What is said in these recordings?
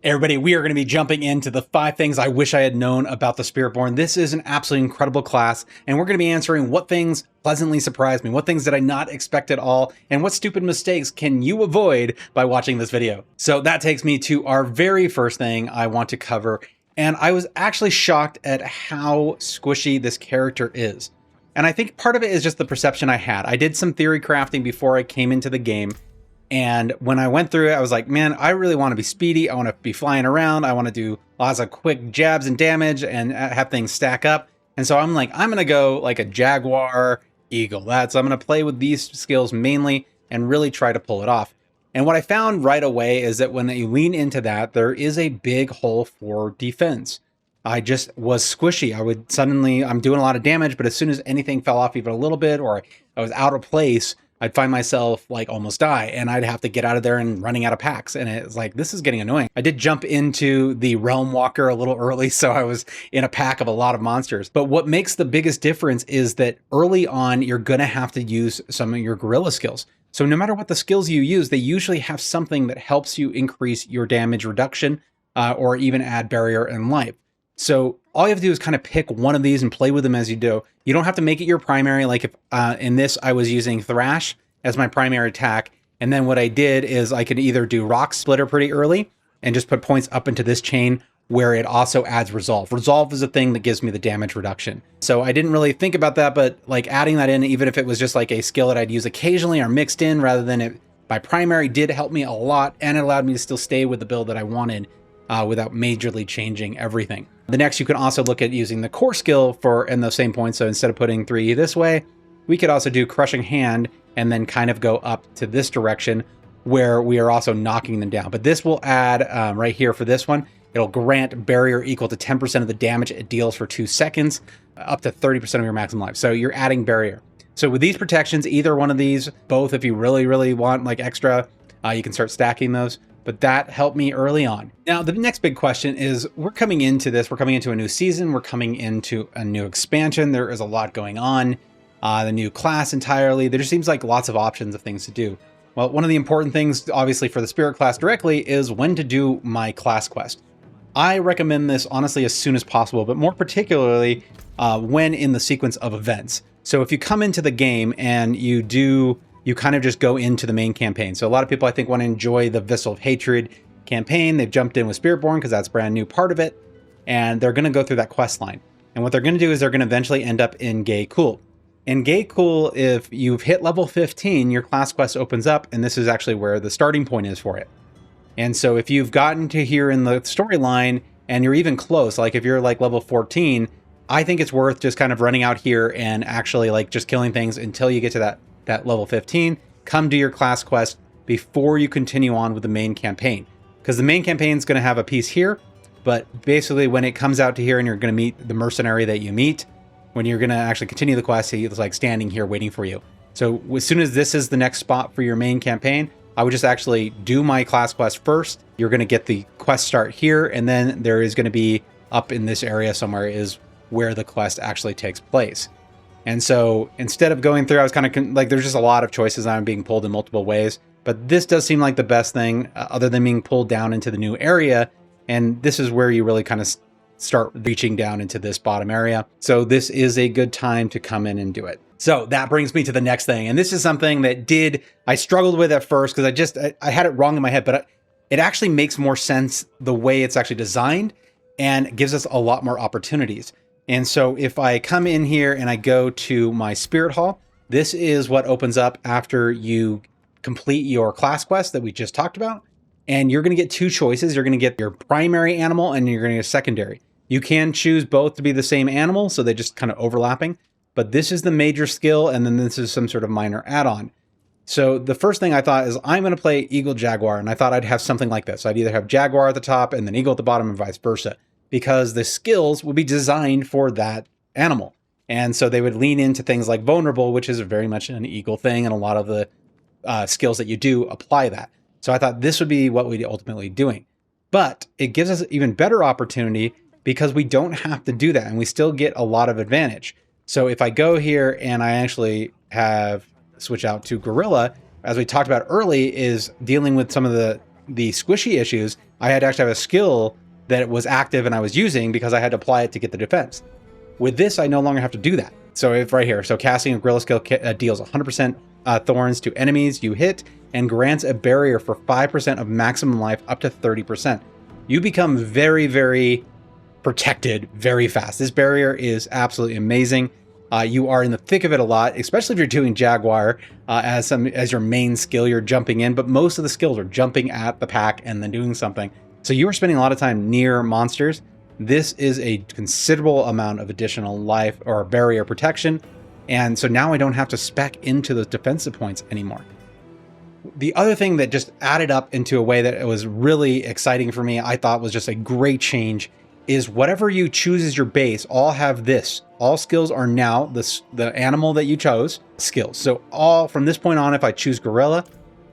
Hey everybody, we are going to be jumping into the 5 things I wish I had known about the Spiritborn. This is an absolutely incredible class, and we're going to be answering what things pleasantly surprised me, what things did I not expect at all, and what stupid mistakes can you avoid by watching this video. So that takes me to our very first thing I want to cover, and I was actually shocked at how squishy this character is. And I think part of it is just the perception I had. I did some theory crafting before I came into the game. And when I went through it, I was like, man, I really want to be speedy. I want to be flying around. I want to do lots of quick jabs and damage and have things stack up. And so I'm like, I'm going to go like a Jaguar Eagle. I'm going to play with these skills mainly and really try to pull it off. And what I found right away is that when you lean into that, there is a big hole for defense. I just was squishy. I'm doing a lot of damage, but as soon as anything fell off even a little bit or I was out of place, I'd find myself like almost die and I'd have to get out of there and running out of packs. And it's like, this is getting annoying. I did jump into the Realm Walker a little early, so I was in a pack of a lot of monsters. But what makes the biggest difference is that early on, you're going to have to use some of your gorilla skills. So no matter what the skills you use, they usually have something that helps you increase your damage reduction or even add barrier and life. So all you have to do is kind of pick one of these and play with them as you do. You don't have to make it your primary. Like if in this, I was using Thrash as my primary attack. And then what I did is I could either do Rock Splitter pretty early and just put points up into this chain where it also adds Resolve. Resolve is a thing that gives me the damage reduction. So I didn't really think about that, but like adding that in, even if it was just like a skill that I'd use occasionally or mixed in rather than it, my primary did help me a lot. And it allowed me to still stay with the build that I wanted without majorly changing everything. The next, you can also look at using the core skill in those same points. So instead of putting 3 this way, we could also do Crushing Hand and then kind of go up to this direction where we are also knocking them down. But this will add right here for this one, it'll grant barrier equal to 10% of the damage it deals for 2 seconds, up to 30% of your maximum life. So you're adding barrier. So with these protections, either one of these, both if you really, really want like extra, you can start stacking those. But that helped me early on. Now, the next big question is we're coming into a new season. We're coming into a new expansion. There is a lot going on, the new class entirely. There just seems like lots of options of things to do. Well, one of the important things, obviously for the Spirit class directly, is when to do my class quest. I recommend this honestly as soon as possible, but more particularly when in the sequence of events. So if you come into the game and you kind of just go into the main campaign. So a lot of people, I think, want to enjoy the Vessel of Hatred campaign. They've jumped in with Spiritborn because that's a brand new part of it. And they're going to go through that quest line. And what they're going to do is they're going to eventually end up in Gay Cool. In Gay Cool, if you've hit level 15, your class quest opens up. And this is actually where the starting point is for it. And so if you've gotten to here in the storyline and you're even close, like if you're like level 14, I think it's worth just kind of running out here and actually like just killing things until you get to that level 15, come do your class quest before you continue on with the main campaign. Because the main campaign is going to have a piece here, but basically when it comes out to here and you're going to meet the mercenary that you meet, when you're going to actually continue the quest, he's like standing here waiting for you. So as soon as this is the next spot for your main campaign, I would just actually do my class quest first. You're going to get the quest start here, and then there is going to be up in this area somewhere is where the quest actually takes place. And so instead of going through, I was kind of like, there's just a lot of choices. I'm being pulled in multiple ways, but this does seem like the best thing other than being pulled down into the new area. And this is where you really kind of start reaching down into this bottom area. So this is a good time to come in and do it. So that brings me to the next thing. And this is something that I struggled with at first because I had it wrong in my head, but it actually makes more sense the way it's actually designed and gives us a lot more opportunities. And so if I come in here and I go to my Spirit Hall, this is what opens up after you complete your class quest that we just talked about. And you're going to get 2 choices. You're going to get your primary animal and you're going to get a secondary. You can choose both to be the same animal, so they just kind of overlapping. But this is the major skill, and then this is some sort of minor add-on. So the first thing I thought is I'm going to play Eagle Jaguar, and I thought I'd have something like this. I'd either have Jaguar at the top and then Eagle at the bottom and vice versa, because the skills will be designed for that animal. And so they would lean into things like Vulnerable, which is very much an Eagle thing, and a lot of the skills that you do apply that. So I thought this would be what we'd ultimately doing. But it gives us even better opportunity because we don't have to do that, and we still get a lot of advantage. So if I go here and I actually have switch out to Gorilla, as we talked about early, is dealing with some of the the squishy issues, I had to actually have a skill that was active and I was using because I had to apply it to get the defense. With this, I no longer have to do that. So if right here, so casting a gorilla skill deals 100% thorns to enemies you hit and grants a barrier for 5% of maximum life up to 30%. You become very, very protected very fast. This barrier is absolutely amazing. You are in the thick of it a lot, especially if you're doing Jaguar as your main skill, you're jumping in, but most of the skills are jumping at the pack and then doing something. So you are spending a lot of time near monsters. This is a considerable amount of additional life or barrier protection. And so now I don't have to spec into those defensive points anymore. The other thing that just added up into a way that it was really exciting for me, I thought was just a great change, is whatever you choose as your base, all have this. All skills are now the animal that you chose skills. So all from this point on, if I choose gorilla,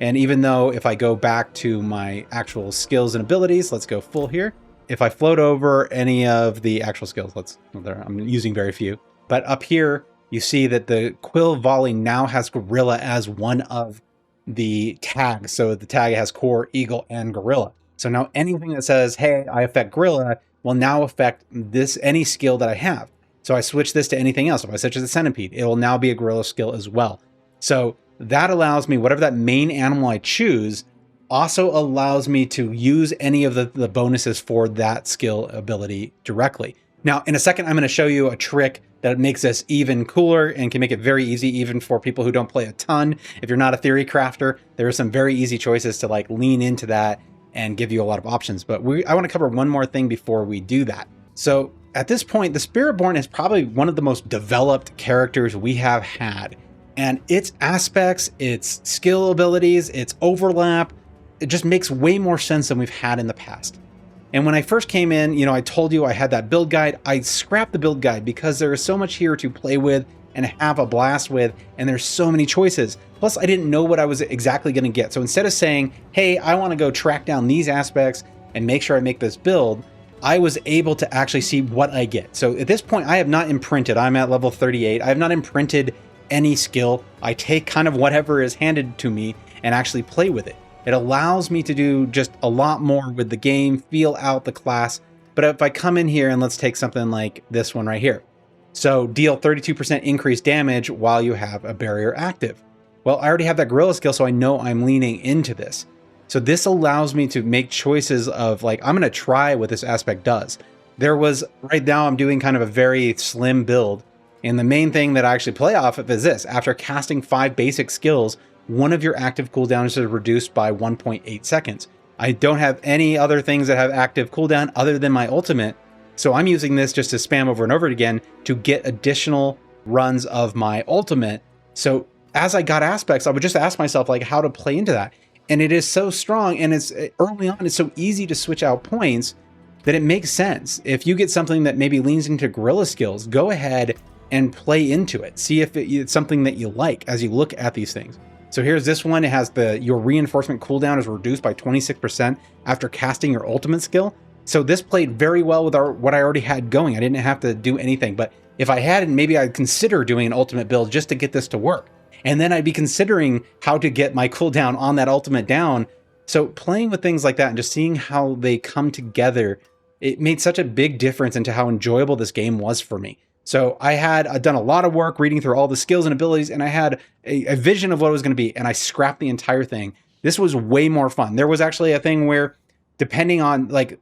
and even though if I go back to my actual skills and abilities, let's go full here. If I float over any of the actual skills, I'm using very few, but up here, you see that the Quill Volley now has gorilla as one of the tags. So the tag has core, eagle, and gorilla. So now anything that says, hey, I affect gorilla will now affect any skill that I have. So I switch this to anything else. If I switch to the centipede, it will now be a gorilla skill as well. So that allows me, whatever that main animal I choose, also allows me to use any of the bonuses for that skill ability directly. Now, in a second, I'm going to show you a trick that makes this even cooler and can make it very easy even for people who don't play a ton. If you're not a theory crafter, there are some very easy choices to like lean into that and give you a lot of options. But I want to cover one more thing before we do that. So at this point, the Spiritborn is probably one of the most developed characters we have had. And its aspects, its skill abilities, its overlap, it just makes way more sense than we've had in the past. And when I first came in, I told you I had that build guide. I scrapped the build guide because there is so much here to play with and have a blast with, and there's so many choices. Plus, I didn't know what I was exactly going to get. So instead of saying, hey, I want to go track down these aspects and make sure I make this build, I was able to actually see what I get. So at this point, I have not imprinted. I'm at level 38. I have not imprinted any skill. I take kind of whatever is handed to me and actually play with it. It allows me to do just a lot more with the game, feel out the class. But if I come in here and let's take something like this one right here. So deal 32% increased damage while you have a barrier active. Well, I already have that gorilla skill, so I know I'm leaning into this. So this allows me to make choices of like, I'm going to try what this aspect does. Right now I'm doing kind of a very slim build. And the main thing that I actually play off of is this. After casting 5 basic skills, one of your active cooldowns is reduced by 1.8 seconds. I don't have any other things that have active cooldown other than my ultimate. So I'm using this just to spam over and over again to get additional runs of my ultimate. So as I got aspects, I would just ask myself like how to play into that. And it is so strong, and it's early on, it's so easy to switch out points that it makes sense. If you get something that maybe leans into gorilla skills, go ahead and play into it. See if it's something that you like as you look at these things. So here's this one. It has your reinforcement cooldown is reduced by 26% after casting your ultimate skill. So this played very well with what I already had going. I didn't have to do anything, but if I hadn't, maybe I'd consider doing an ultimate build just to get this to work. And then I'd be considering how to get my cooldown on that ultimate down. So playing with things like that and just seeing how they come together, it made such a big difference into how enjoyable this game was for me. So I'd done a lot of work reading through all the skills and abilities, and I had a vision of what it was going to be, and I scrapped the entire thing. This was way more fun. There was actually a thing where, depending on like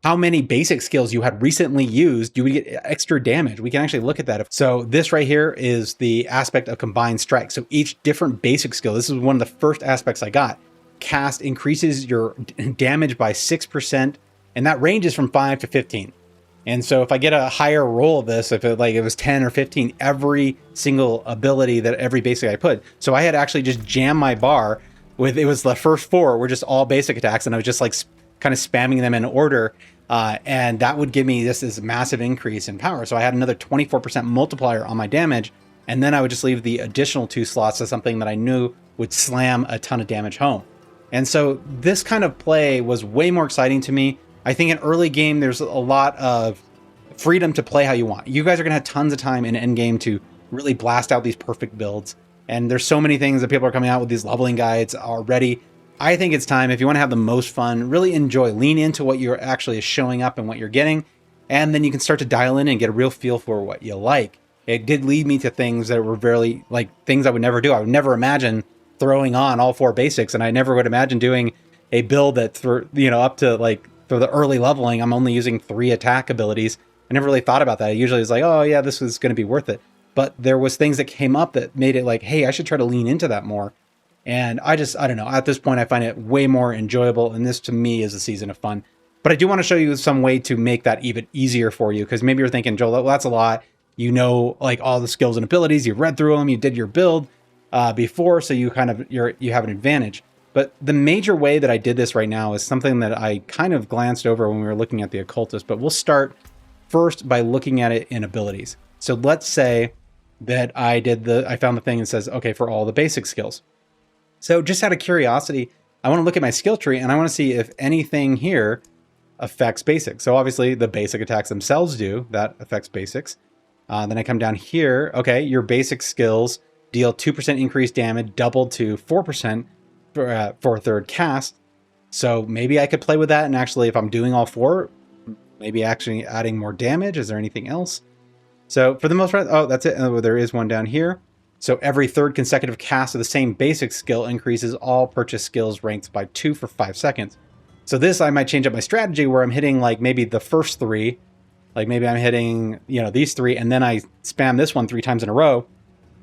how many basic skills you had recently used, you would get extra damage. We can actually look at that. So this right here is the aspect of combined strike. So each different basic skill, this is one of the first aspects I got, cast increases your damage by 6%, and that ranges from 5 to 15. And so if I get a higher roll of this, if it was 10 or 15, every single ability that every basic I put. So I had actually just jammed my bar with, it was the first 4 were just all basic attacks, and I was just like kind of spamming them in order. And that would give me this massive increase in power. So I had another 24% multiplier on my damage. And then I would just leave the additional 2 slots as something that I knew would slam a ton of damage home. And so this kind of play was way more exciting to me. I think in early game, there's a lot of freedom to play how you want. You guys are going to have tons of time in endgame to really blast out these perfect builds. And there's so many things that people are coming out with these leveling guides already. I think it's time, if you want to have the most fun, really enjoy, lean into what you're actually showing up and what you're getting, and then you can start to dial in and get a real feel for what you like. It did lead me to things that were very, like, things I would never do. I would never imagine throwing on all 4 basics, and I never would imagine doing a build that, up to, like, for the early leveling, I'm only using 3 attack abilities. I never really thought about that. I usually was like, oh yeah, this was going to be worth it. But there was things that came up that made it like, hey, I should try to lean into that more. And I don't know. At this point, I find it way more enjoyable. And this, to me, is a season of fun. But I do want to show you some way to make that even easier for you. Because maybe you're thinking, Joel, well, that's a lot. You know, like all the skills and abilities. You read through them. You did your build before. So you you have an advantage. But the major way that I did this right now is something that I kind of glanced over when we were looking at the occultist. But we'll start first by looking at it in abilities. So let's say that I found the thing that says, okay, for all the basic skills. So just out of curiosity, I want to look at my skill tree and I want to see if anything here affects basics. So obviously the basic attacks themselves do, that affects basics. Then I come down here. Okay, your basic skills deal 2% increased damage, doubled to 4% for a third cast. So maybe I could play with that. And actually, if I'm doing all 4, maybe actually adding more damage. Is there anything else? So for the most part, oh, that's it. Oh, there is one down here. So every third consecutive cast of the same basic skill increases all purchase skills ranked by 2 for 5 seconds. So this, I might change up my strategy where I'm hitting like maybe the first 3, like maybe I'm hitting, these 3, and then I spam this one 3 times in a row,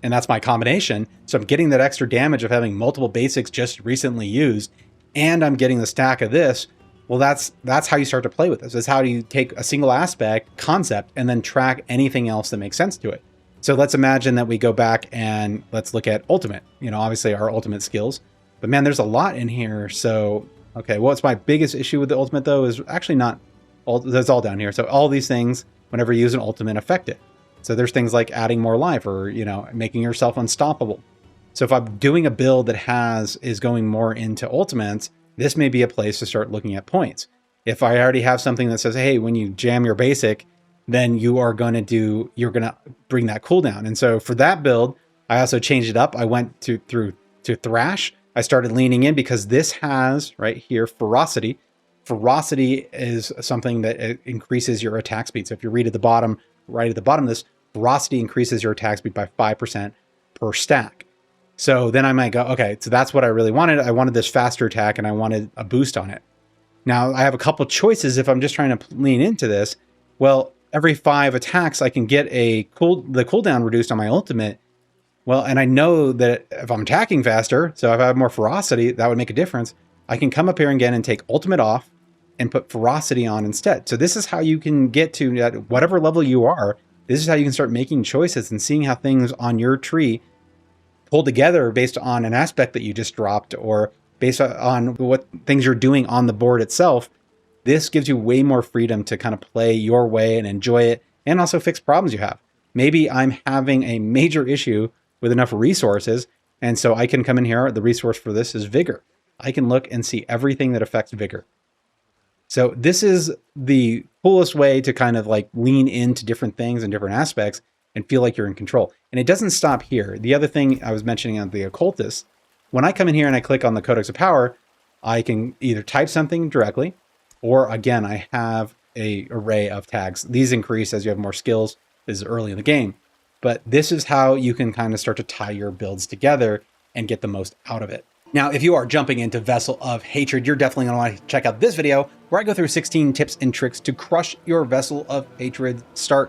and that's my combination. So I'm getting that extra damage of having multiple basics just recently used, and I'm getting the stack of this. Well, that's how you start to play with this. It's how you take a single aspect concept and then track anything else that makes sense to it. So let's imagine that we go back and let's look at ultimate, obviously our ultimate skills, but man, there's a lot in here. So, okay, what's my biggest issue with the ultimate though is actually not all, that's all down here. So all these things, whenever you use an ultimate, affect it. So there's things like adding more life or, making yourself unstoppable. So if I'm doing a build that is going more into ultimates, this may be a place to start looking at points. If I already have something that says, hey, when you jam your basic, then you're going to bring that cooldown. And so for that build, I also changed it up. I went to Thrash. I started leaning in because this has right here, ferocity. Ferocity is something that increases your attack speed. So if you read at the bottom, right at the bottom of this, ferocity increases your attack speed by 5% per stack. So then I might go, okay, so that's what I really wanted. I wanted this faster attack and I wanted a boost on it. Now I have a couple choices if I'm just trying to lean into this. Well, every 5 attacks, I can get the cooldown reduced on my ultimate. Well, and I know that if I'm attacking faster, so if I have more ferocity, that would make a difference. I can come up here again and take ultimate off and put ferocity on instead. So this is how you can get to at whatever level you are. This is how you can start making choices and seeing how things on your tree pull together based on an aspect that you just dropped or based on what things you're doing on the board itself. This gives you way more freedom to kind of play your way and enjoy it and also fix problems you have. Maybe I'm having a major issue with enough resources, and so I can come in here. The resource for this is vigor. I can look and see everything that affects vigor. So this is the coolest way to kind of like lean into different things and different aspects and feel like you're in control. And it doesn't stop here. The other thing I was mentioning on the occultist, when I come in here and I click on the Codex of Power, I can either type something directly, or again, I have an array of tags. These increase as you have more skills. This is early in the game, but this is how you can kind of start to tie your builds together and get the most out of it. Now, if you are jumping into Vessel of Hatred, you're definitely going to want to check out this video where I go through 16 tips and tricks to crush your Vessel of Hatred start.